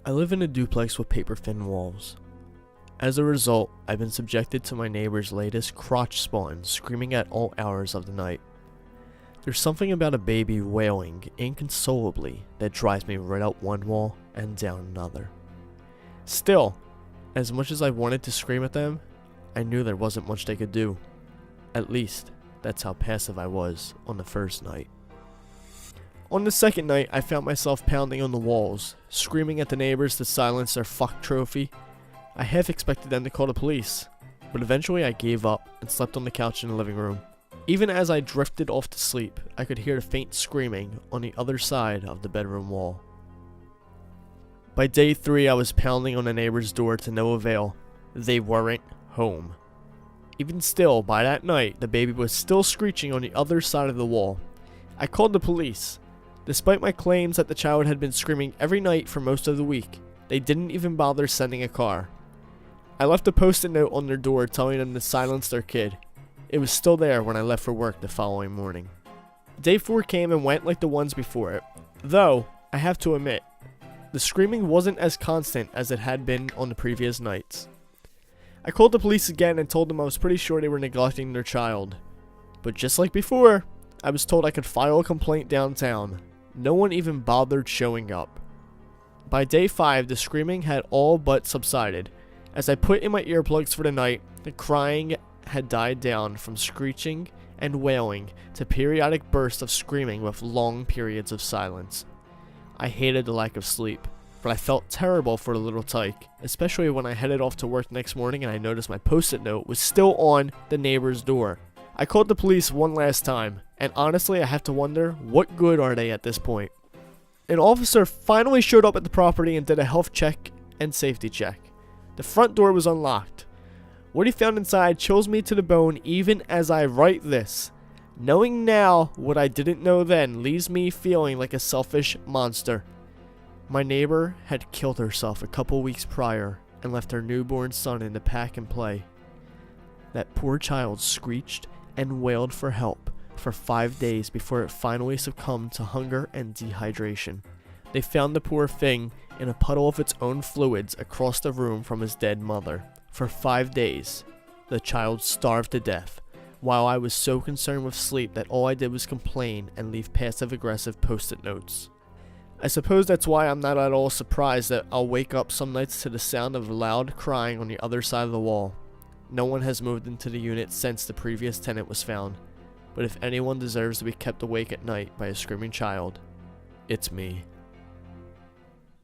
I live in a duplex with paper-thin walls. As a result, I've been subjected to my neighbor's latest crotch spawn screaming at all hours of the night. There's something about a baby wailing inconsolably that drives me right out one wall and down another. Still, as much as I wanted to scream at them, I knew there wasn't much they could do. At least, that's how passive I was on the first night. On the second night, I found myself pounding on the walls, screaming at the neighbors to silence their fuck trophy. I half expected them to call the police, but eventually I gave up and slept on the couch in the living room. Even as I drifted off to sleep, I could hear the faint screaming on the other side of the bedroom wall. By day 3, I was pounding on the neighbor's door to no avail. They weren't home. Even still, by that night, the baby was still screeching on the other side of the wall. I called the police. Despite my claims that the child had been screaming every night for most of the week, they didn't even bother sending a car. I left a post-it note on their door telling them to silence their kid. It was still there when I left for work the following morning. Day 4 came and went like the ones before it, though, I have to admit, the screaming wasn't as constant as it had been on the previous nights. I called the police again and told them I was pretty sure they were neglecting their child. But just like before, I was told I could file a complaint downtown. No one even bothered showing up. By day 5, the screaming had all but subsided. As I put in my earplugs for the night, the crying had died down from screeching and wailing to periodic bursts of screaming with long periods of silence. I hated the lack of sleep, but I felt terrible for the little tyke, especially when I headed off to work next morning and I noticed my post-it note was still on the neighbor's door. I called the police one last time, and honestly I have to wonder, what good are they at this point? An officer finally showed up at the property and did a health check and safety check. The front door was unlocked. What he found inside chills me to the bone even as I write this. Knowing now what I didn't know then leaves me feeling like a selfish monster. My neighbor had killed herself a couple weeks prior and left her newborn son in the pack and play. That poor child screeched and wailed for help for 5 days before it finally succumbed to hunger and dehydration. They found the poor thing in a puddle of its own fluids across the room from his dead mother. For 5 days, the child starved to death, while I was so concerned with sleep that all I did was complain and leave passive-aggressive post-it notes. I suppose that's why I'm not at all surprised that I'll wake up some nights to the sound of loud crying on the other side of the wall. No one has moved into the unit since the previous tenant was found, but if anyone deserves to be kept awake at night by a screaming child, it's me.